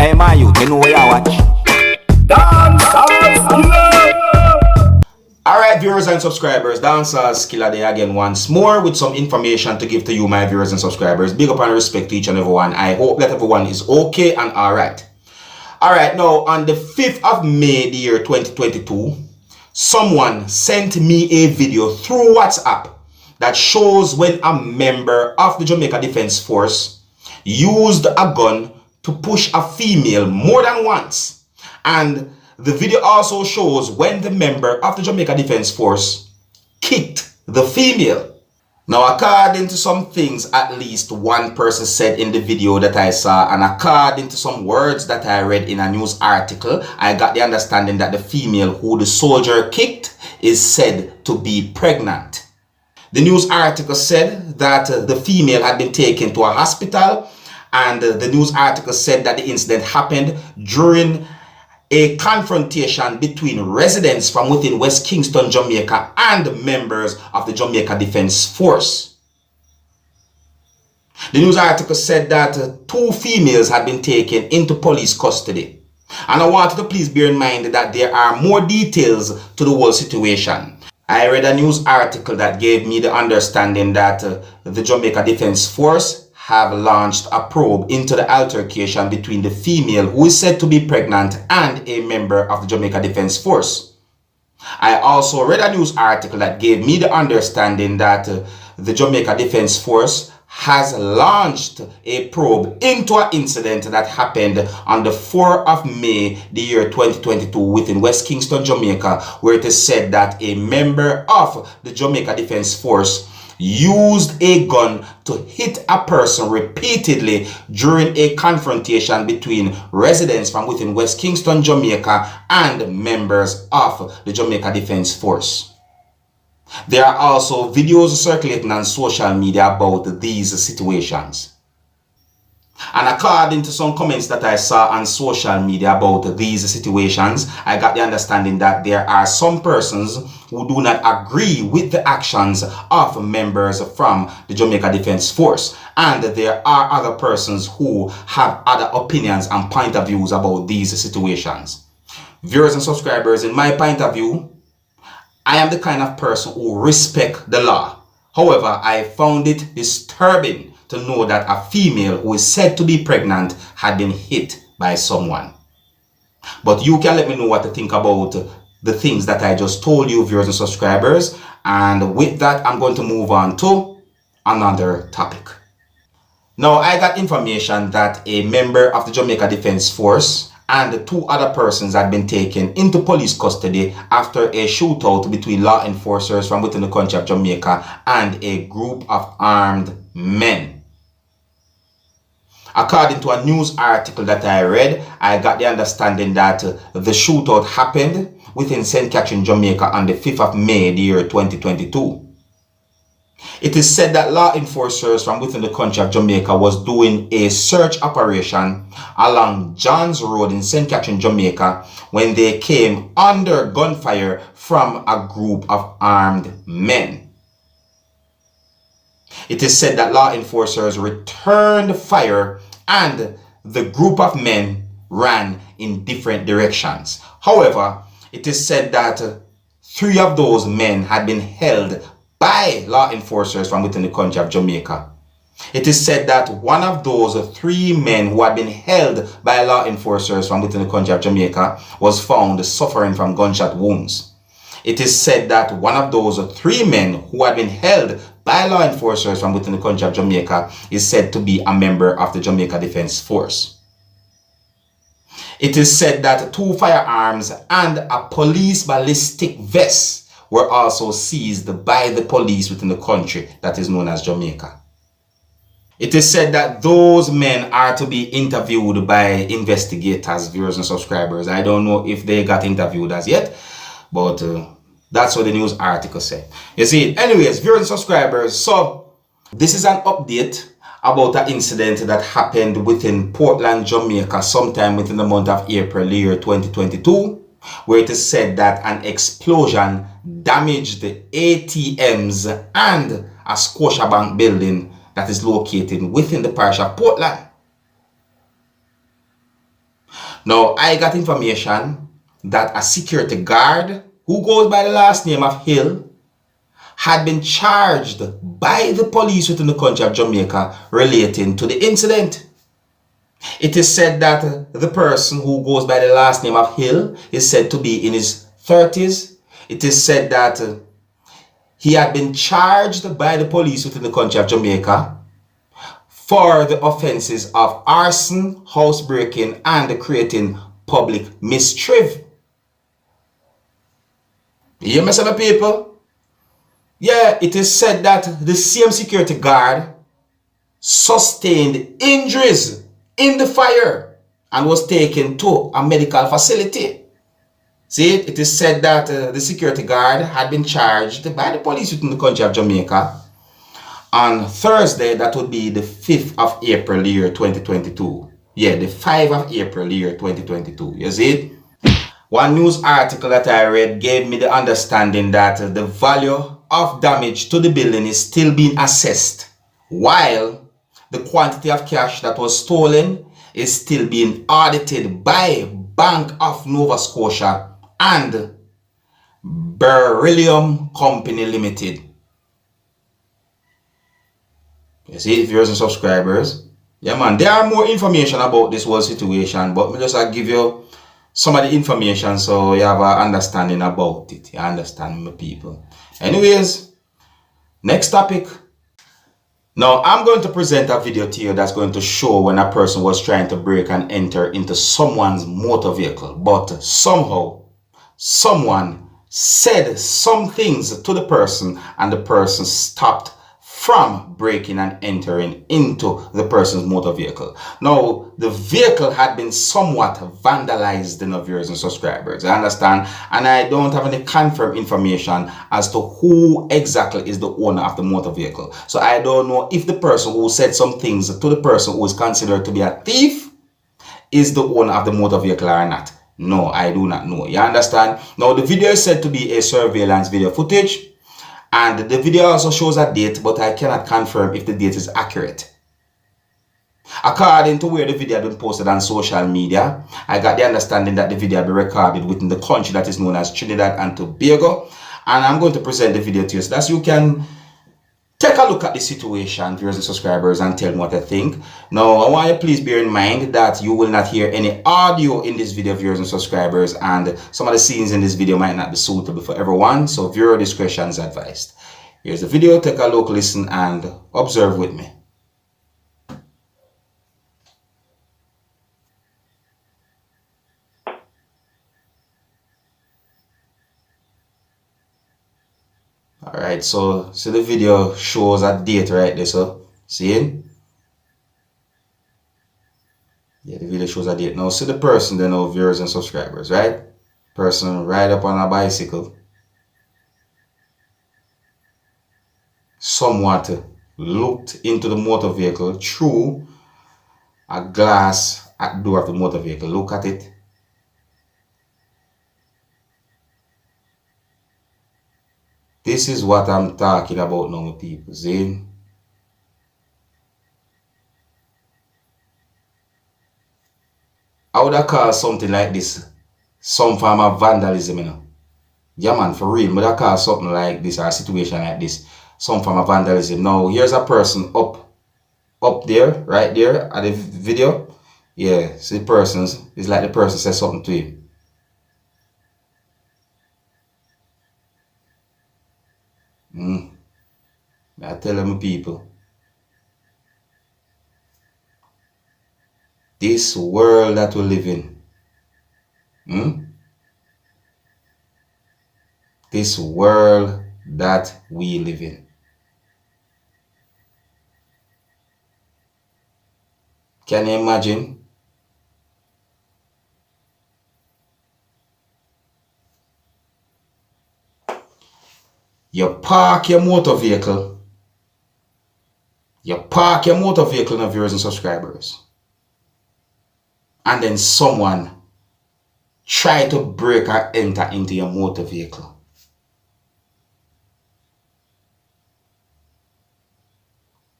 Hey man, you know where you watch? Dancehall skilla. Alright, viewers and subscribers, Dancehall skilla there again once more with some information to give to you, my viewers and subscribers. Big up and respect to each and everyone. I hope that everyone is okay and alright. Alright, now on the 5th of May, the year 2022, someone sent me a video through WhatsApp that shows when a member of the Jamaica Defense Force used a gun to push a female more than once. And the video also shows when the member of the Jamaica Defense Force kicked the female. Now, according to some things at least one person said in the video that I saw, and according to some words that I read in a news article, I got the understanding that the female who the soldier kicked is said to be pregnant. The news article said that the female had been taken to a hospital, and the news article said that the incident happened during a confrontation between residents from within West Kingston, Jamaica, and members of the Jamaica Defense Force. The news article said that two females had been taken into police custody. And I wanted to please bear in mind that there are more details to the whole situation. I read a news article that gave me the understanding that the Jamaica Defense Force have launched a probe into the altercation between the female who is said to be pregnant and a member of the Jamaica Defense Force. I also read a news article that gave me the understanding that the Jamaica Defense Force has launched a probe into an incident that happened on the 4th of May, the year 2022 within West Kingston, Jamaica, where it is said that a member of the Jamaica Defense Force used a gun to hit a person repeatedly during a confrontation between residents from within West Kingston, Jamaica, and members of the Jamaica Defense Force. There are also videos circulating on social media about these situations. And according to some comments that I saw on social media about these situations, I got the understanding that there are some persons who do not agree with the actions of members from the Jamaica Defense Force. And there are other persons who have other opinions and point of views about these situations. Viewers and subscribers, in my point of view, I am the kind of person who respect the law. However, I found it disturbing to know that a female who is said to be pregnant had been hit by someone. But you can let me know what to think about the things that I just told you, viewers and subscribers. And with that, I'm going to move on to another topic. Now, I got information that a member of the Jamaica Defense Force and two other persons had been taken into police custody after a shootout between law enforcers from within the country of Jamaica and a group of armed men. According to a news article that I read, I got the understanding that the shootout happened within St. Catherine, Jamaica on the 5th of May, the year 2022. It is said that law enforcers from within the country of Jamaica was doing a search operation along Johns Road in St. Catherine, Jamaica, when they came under gunfire from a group of armed men. It is said that law enforcers returned fire and the group of men ran in different directions. However, it is said that three of those men had been held by law enforcers from within the country of Jamaica. It is said that one of those three men who had been held by law enforcers from within the country of Jamaica was found suffering from gunshot wounds. It is said that one of those three men who had been held by law enforcers from within the country of Jamaica is said to be a member of the Jamaica Defense Force. It is said that two firearms and a police ballistic vest were also seized by the police within the country that is known as Jamaica. It is said that those men are to be interviewed by investigators, viewers and subscribers. I don't know if they got interviewed as yet, but that's what the news article said. You see, anyways, viewers and subscribers, so this is an update about an incident that happened within Portland, Jamaica, sometime within the month of April, year 2022, where it is said that an explosion damaged the ATMs and a Scotiabank building that is located within the parish of Portland. Now, I got information that a security guard who goes by the last name of Hill had been charged by the police within the country of Jamaica relating to the incident. It is said that the person who goes by the last name of Hill is said to be in his 30s. It is said that he had been charged by the police within the country of Jamaica for the offenses of arson, housebreaking, and creating public mischief. You hear me, some people? Yeah, it is said that the same security guard sustained injuries in the fire and was taken to a medical facility. See, it is said that the security guard had been charged by the police within the country of Jamaica on Thursday, that would be the 5th of April year 2022. Yeah, the 5th of April year 2022. You see it? One news article that I read gave me the understanding that the value of damage to the building is still being assessed, while the quantity of cash that was stolen is still being audited by Bank of Nova Scotia and Beryllium Company Limited. You see, viewers and subscribers. Yeah, man, there are more information about this whole situation, but me just give you some of the information so you have an understanding about it. You understand me, people. Anyways, next topic. Now, I'm going to present a video to you that's going to show when a person was trying to break and enter into someone's motor vehicle, but somehow someone said some things to the person and the person stopped from breaking and entering into the person's motor vehicle. Now, the vehicle had been somewhat vandalized, in viewers and subscribers. I understand, and I don't have any confirmed information as to who exactly is the owner of the motor vehicle. So I don't know if the person who said some things to the person who is considered to be a thief is the owner of the motor vehicle or not. No, I do not know. You understand? Now, the video is said to be a surveillance video footage. And the video also shows a date, but I cannot confirm if the date is accurate. According to where the video had been posted on social media, I got the understanding that the video had been recorded within the country that is known as Trinidad and Tobago. And I'm going to present the video to you so that you can take a look at the situation, viewers and subscribers, and tell me what I think. Now, I want you to please bear in mind that you will not hear any audio in this video, viewers and subscribers, and some of the scenes in this video might not be suitable for everyone, so viewer discretion is advised. Here's the video, take a look, listen, and observe with me. Alright, so the video shows a date right there, so see it? Yeah, the video shows a date. Now see the person then, now viewers and subscribers, right? Person ride up on a bicycle. Somewhat looked into the motor vehicle through a glass at the door of the motor vehicle. Look at it. This is what I'm talking about now, people. See? I would have called something like this some form of vandalism, you know. Yeah, man, for real. I would have called something like this or a situation like this some form of vandalism. Now, here's a person up there, right there at the video. Yeah, see the persons. It's like the person says something to him. I tell them, people, this world that we live in, this world that we live in. Can you imagine? You park your motor vehicle. You park your motor vehicle, now, viewers and subscribers. And then someone try to break or enter into your motor vehicle.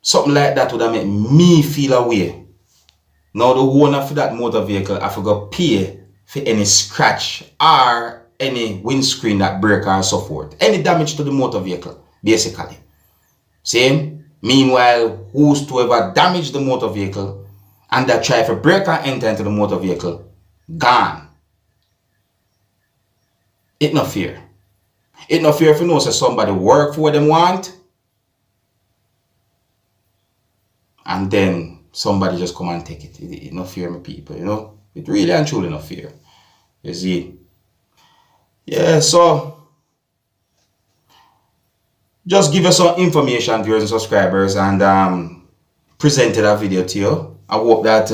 Something like that would have made me feel away. Now the owner for that motor vehicle have to go pay for any scratch or any windscreen that break or so forth. Any damage to the motor vehicle, basically. Same. Meanwhile, whosoever damaged the motor vehicle and that try to break or enter into the motor vehicle, gone. It not fair. It not fair if you know say somebody work for what them want and then somebody just come and take it. It not fair, my people, you know. It really and truly not fair. You see. Yeah, so just give us some information, viewers and subscribers, and presented a video to you. I hope that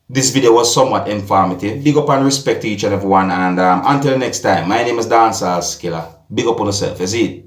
this video was somewhat informative. Big up and respect to each and everyone, and until next time, my name is Dancehall Skilla. Big up on yourself, is it?